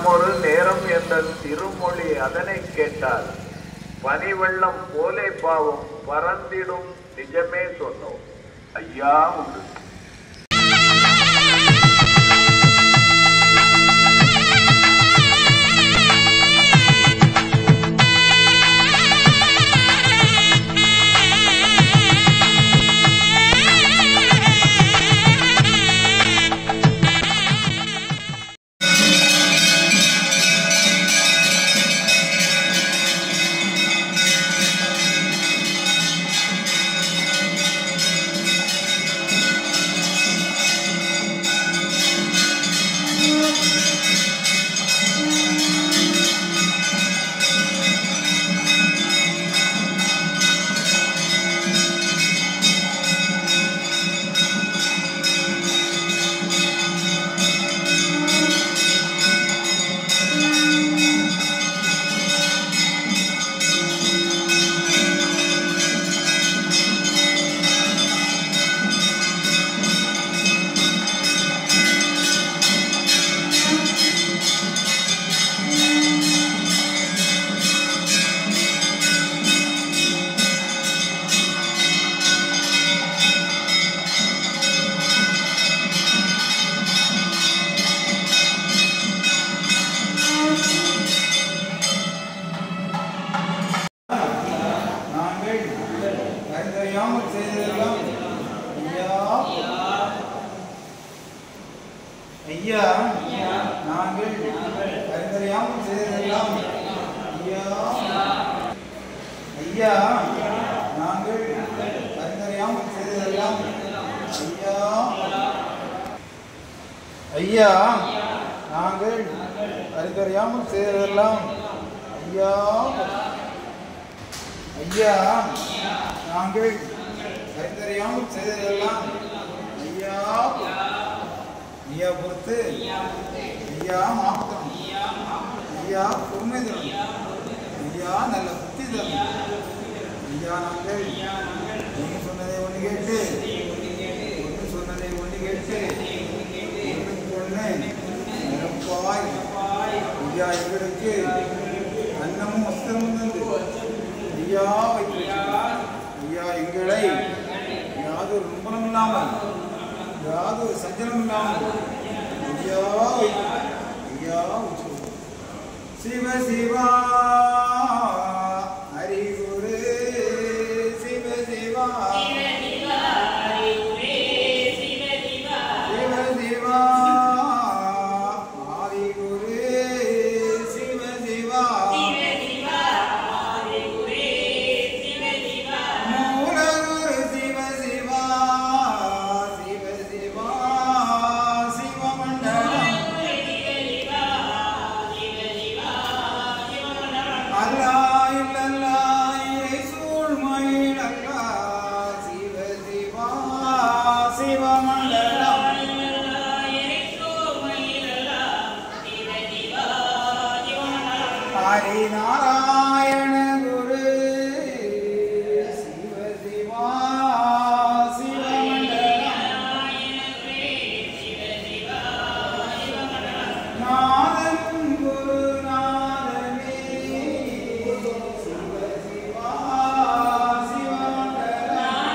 ஒரு நேரம் என்ற திருமொழி அதனை கேட்டால் பனிவெள்ளம் போலே பாவம் பறந்திடும் நிஜமே சொன்னோம் ஐயா உண்டு. ஐயா நாங்கள் அறிந்தறியாமல் செய்ததெல்லாம் ஐயா நாங்கள் அறிந்தறியாமல் செய்ததெல்லாம் ஐயா நாங்கள் அறிந்தறியாமல் செய்ததெல்லாம் ஐயா ஐயா நாங்கள் அறிந்தறியாமல் செய்ததெல்லாம் ஐயா பொறுத்து ஐயா மாற்றம் ஐயா பொறுமை தரும் ஐயா நல்ல புத்தி தரும் ஐயா நாங்கள் நீங்கள் சொன்னதை ஒன்று கேட்டு ஒன்று சொன்னதை ஒன்று கேட்டு ஒன்று நிரப்பாய் ஐயா எங்களுக்கு அன்னமும் வஸ்திரமும் தந்து ஐயா வைத்து ஐயா எங்களை யாதொரு நும்பலம் இல்லாமல் யாதொரு சஞ்சலம் இல்லாமல் ஐயா ஐயா சிவ சிவா ஹரிகுரு சிவ சிவா சிவ சிவா ஹரிகுரு சிவ சிவா மூலகுரு சிவ சிவா ஹரி நாராயண குரு சிவ சிவா சிவமண்டலம் நாதன் குரு நாதனே சிவ சிவா சிவமண்டலம்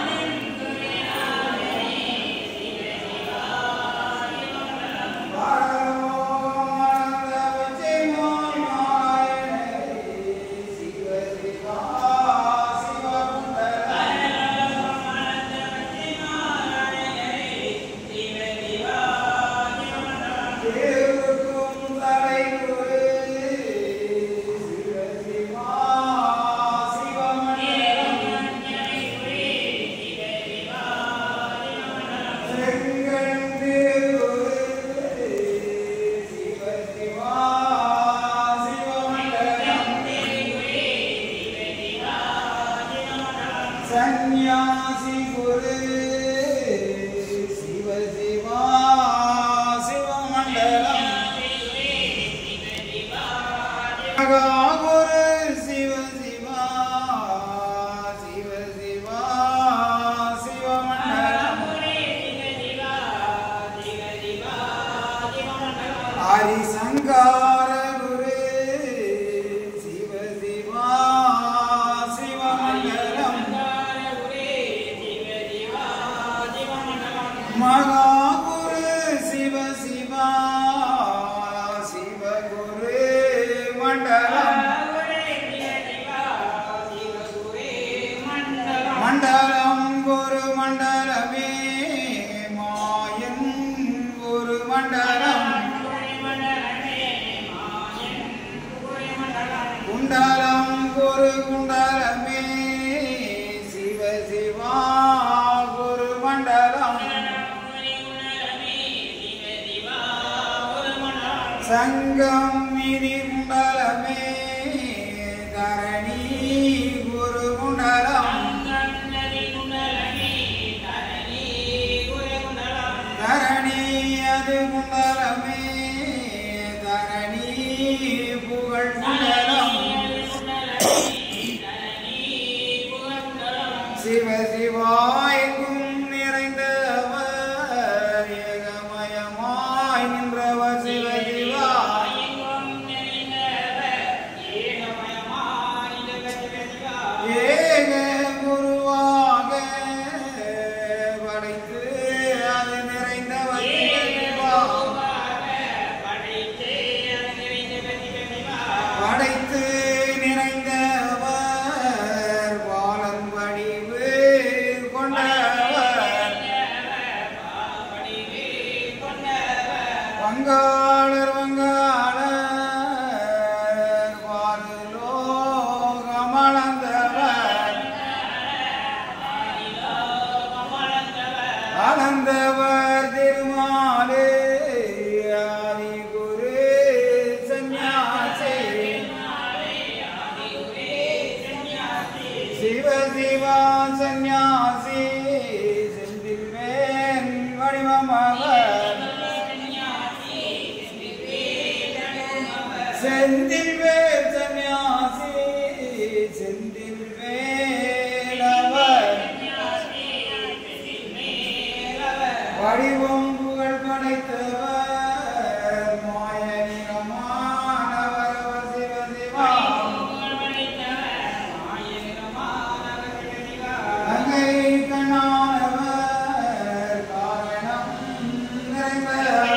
சந்நியாசி குரு சிவ சிவா சிவமண்டலம் குரு சிவ சிவா சிவ சிவா சிவமண்டலம் ஹரி சங்கார தங்கம் மீதி குண்டலமே தரணி குரு குண்டலம் தரணி அது குண்டலமே தரணி புகழ் குண்டலம் சிவ சிவாய்க்கும் நிறைந்தவர் ஏகமயமாய் நின்றவர் சிவ சிவா ஏக குருவாக படைத்து அது நிறைந்தவர் சிவ சிவா படைத்து நிறைந்தவர் பாலன் வடிவு கொண்டவர் வங்காளர் வங்காளர் வாருலோகமளந்தவர் அளந்தவர் திருமாலே ஆதி குரு சந்நியாசி சிவ சிவா சந்நியாசி செந்தில் மேல் வடிவமவர் செந்தில் வேல் சந்நியாசி செந்தில் வேலவர் வடிவம் புகழ் படைத்தவர் மாயனிகமானவர் சிவ சிவா அங்கை கண்ணானவர் காரணம் நிறைந்தவர்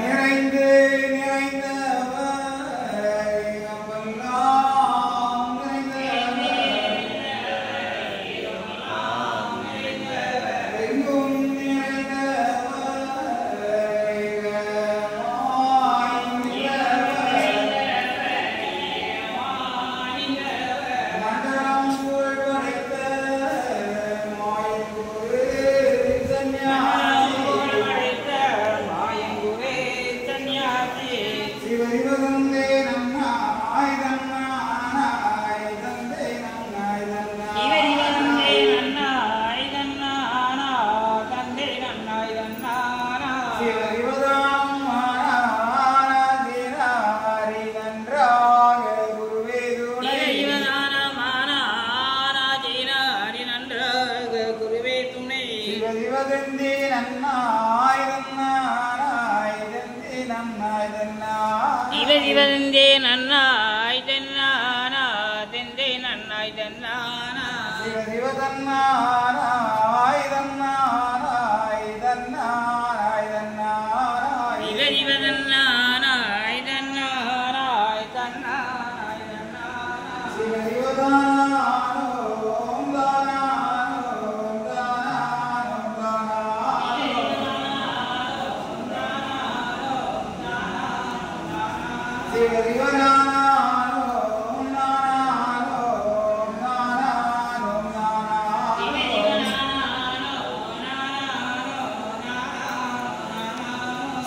நிறைந்து நிறைந்தவர் அப்பெல்லாம் நிறைந்தவர் எங்கும் நிறைந்தவர் ஏகமாய் நின்றவர் மண்டலம் புகழ் படைத்த மாயங்குரு சந்நியாசி சிவரிவதந்தே நன்னாய் தன்னாய் தந்தே நன்னாய் சிவரிவதாம் மானாதிராரி நன்றாக குருவே துணை சிவரிவதந்தே நன்னாய் தன்னாய் தந்தே நன்னாய் தன்னாய் சிவசிவந்தே நன்னாய் தென்னானா தெந்தே நன்னாய் தென்னானா சிவசிவதன்னாய் தன்னாய் தன்னாய் தன்னாய் சிவசிவதன்னானாய் தன்னானாய் தன்னானாய் தன்னானாய் சிவசிவதானோ தானோ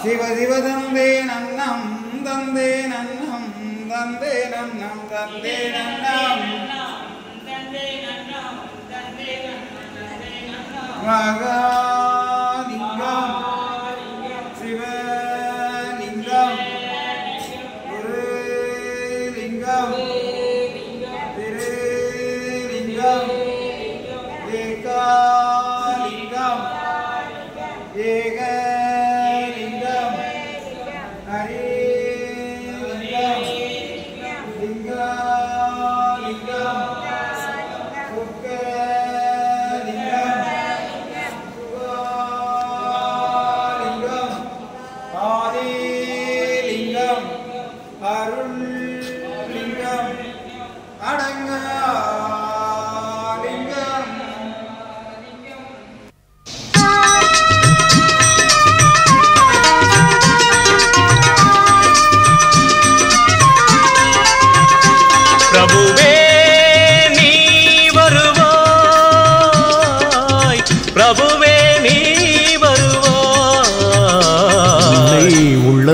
சிவ சிவ தந்தே நன்னம் தந்தே நன்னம் தந்தே நன்னம் தந்தே நன்னம் மகாலிங்கம் சிவலிங்கம் குருலிங்கம் திருலிங்கம் ஏகாலிங்கம் ஏகலிங்கம் ஹரிலிங்கம் லிங்கலிங்கம் சுக்கலிங்கம் சுகலிங்கம்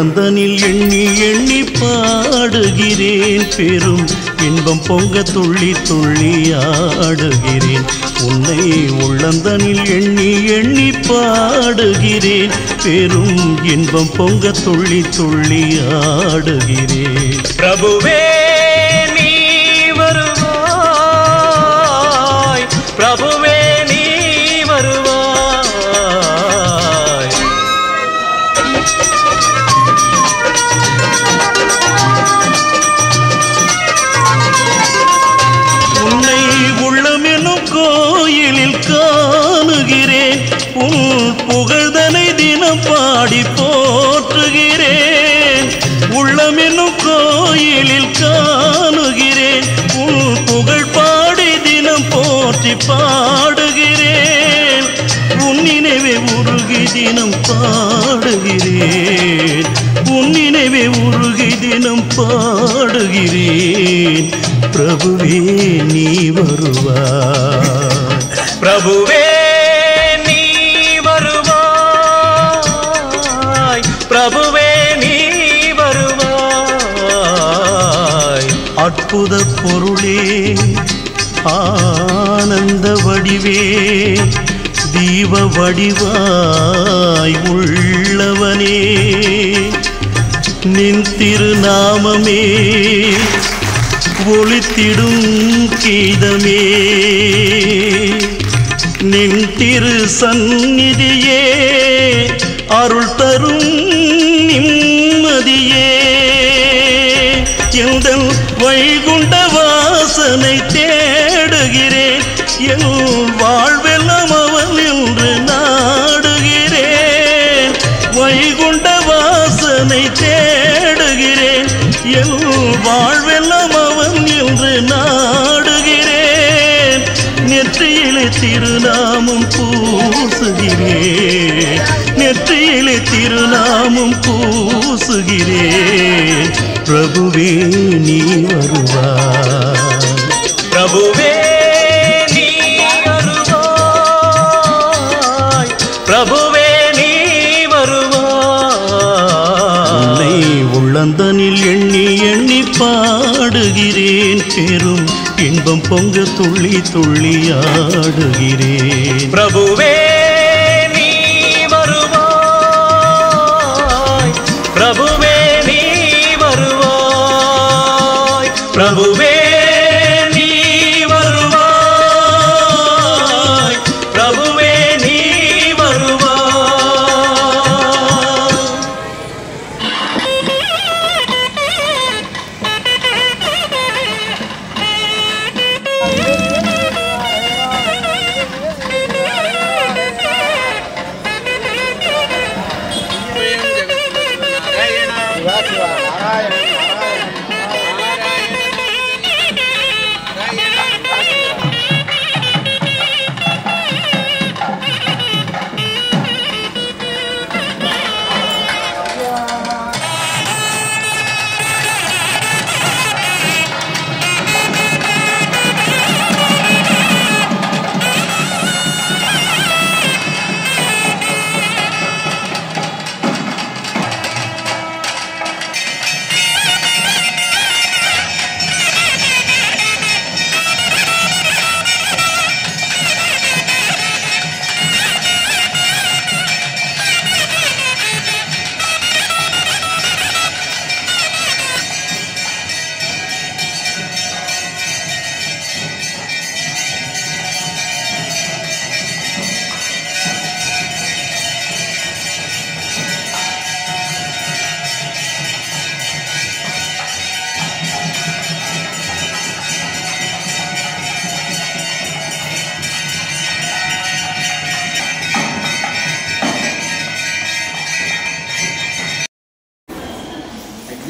உள்ளந்தனில் எண்ணி எண்ணி பாடுகிறேன், பெரும் இன்பம் பொங்க துள்ளி துள்ளி ஆடுகிறேன். உன்னை உள்ளந்தனில் எண்ணி எண்ணி பாடுகிறேன், பெரும் இன்பம் பொங்க துள்ளி துள்ளி ஆடுகிறேன். பிரபுவே நீ வருவாய், பிரபுவே நீ வருவாய். உன்னை உள்ளமெனும் கோயிலில் காணுகிறேன், உன் புகழ்தனை தினம் பாடி போற்றுகிறேன். உள்ளமெனும் கோயிலில் காணுகிறேன், உன் புகழ் பாடி தினம் போற்றி பாடுகிறேன். உன் நினைவே உருகி தினம் பாடுகிறேன், உன் நினைவே உருகி தினம் பாடுகிறேன். பிரபுவே நீ வருவாய், பிரபுவே நீ வருவாய், பிரபுவே நீ வருவாய். அற்புத பொருளே ஆனந்த வடிவே, தீப வடிவாய் உள்ளவனே, நின் திருநாமமே ஒளித்திடும் கீதமே. நின் திரு சந்நிதியே அருள் தரும் நிம்மதியே. எந்தன் வைகுண்ட வாசனை தேடுகிறேன், என் வாழ்வெல்லாம் அவன் என்று நாடுகிறேன். வைகுண்ட வாசனை தேடுகிறேன், என் வாழ்வெல்லாம் அவன் என்று நாடுகிறேன். நெற்றியிலே திருநாமம் பூசுகிறேன், நெற்றியிலே திருநாமம் பூசுகிறேன். பிரபுவே நீ வருவாய், பிரபுவே நீ வருவாய், பிரபுவே நீ வருவாய். உன்னை உள்ளந்தனில் எண்ணி எண்ணி பாடுகிறேன், பெரும் இன்பம் பொங்க துள்ளி துள்ளி ஆடுகிறேன். பிரபுவே நீ வருவாய், பிரபுவே நீ வருவாய், பிரபுவே நீ வருவாய், பிரபுவே நீ வருவாய்.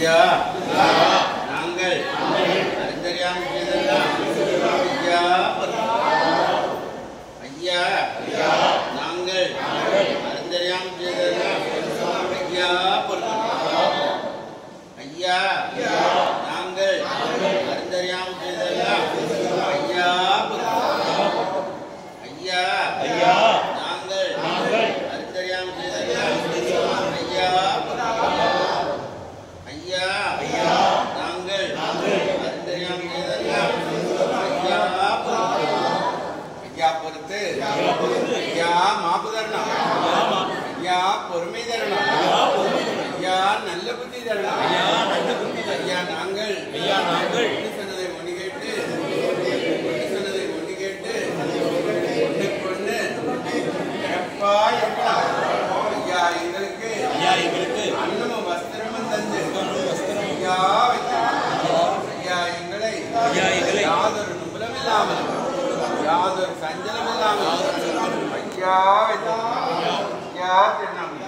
ஐயா நாங்கள் அறிந்தறியாமல் செய்தெல்லாம் ஐயா ஐயா நாங்கள் அறிந்தறியாமல் செய்தெல்லாம் ஐயா ஐயா நாங்கள் அறிந்தறியாமல் செய்தெல்லாம் ஐயா ஐயா ஐயா நாங்கள் அறிந்தறியாமல் செய்தெல்லாம் ஐயா சரணம். ஐயா நாங்கள் சொன்னதை ஒன்று கேட்டு ஒன்றுக்கொண்டு சிறப்பாய் இருக்கலாம். ஐயா எங்களுக்கு அன்னமும் வஸ்திரமும் தந்து ஐயா எங்களை யாதொரு நுபலம் இல்லாமல் யாதொரு சஞ்சலம் இல்லாமல் ஐயா திருநாமம்